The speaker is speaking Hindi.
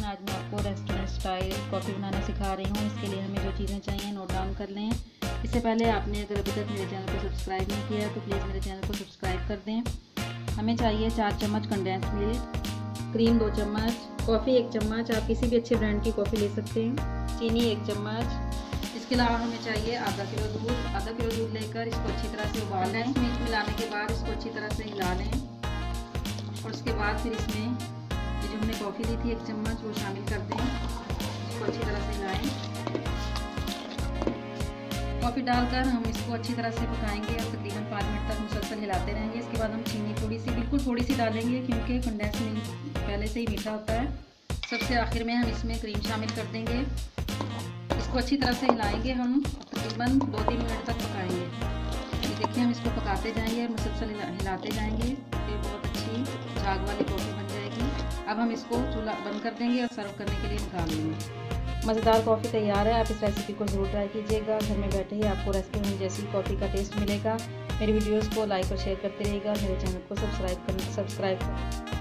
आज मैं आपको रेस्टोरेंट स्टाइल कॉफ़ी बनाना सिखा रही हूँ। इसके लिए हमें जो चीज़ें चाहिए नोट डाउन कर लें। इससे पहले आपने अगर अभी तक मेरे चैनल को सब्सक्राइब नहीं किया है तो प्लीज़ मेरे चैनल को सब्सक्राइब कर दें। हमें चाहिए 4 चम्मच कंडेंस मिल्क, क्रीम 2 चम्मच, कॉफ़ी 1 चम्मच, आप किसी भी अच्छे ब्रांड की कॉफ़ी ले सकते हैं, चीनी 1 चम्मच। इसके अलावा हमें चाहिए आधा किलो दूध लेकर इसको अच्छी तरह से उबाल लें। मिल्क मिलाने के बाद इसको अच्छी तरह से हिला लें और उसके बाद फिर इसमें ये जो हमने कॉफ़ी ली थी 1 चम्मच वो शामिल कर दें। इसको अच्छी तरह से हिलाएं। कॉफ़ी डालकर हम इसको अच्छी तरह से पकाएंगे और तकरीबन 5 मिनट तक मुसलसल हिलाते रहेंगे। इसके बाद हम चीनी बिल्कुल थोड़ी सी डालेंगे क्योंकि कंडेंस मिल्क पहले से ही मीठा होता है। सबसे आखिर में हम इसमें क्रीम शामिल कर देंगे। इसको अच्छी तरह से हिलाएंगे, हम तकरीबन 2-3 मिनट तक पकाएंगे। ये देखिए हम इसको पकाते जाएंगे और मुसलसल हिलाते जाएंगे। ये बहुत अच्छी झाग वाली कॉफ़ी बन जाएगी। अब हम इसको चूल्हा बंद कर देंगे और सर्व करने के लिए निकाल लेंगे। मज़ेदार कॉफ़ी तैयार है। आप इस रेसिपी को ज़रूर ट्राई कीजिएगा। घर में बैठे ही आपको रेस्टोरेंट जैसी कॉफ़ी का टेस्ट मिलेगा। मेरी वीडियोस को लाइक और शेयर करते रहिएगा। मेरे चैनल को सब्सक्राइब करें।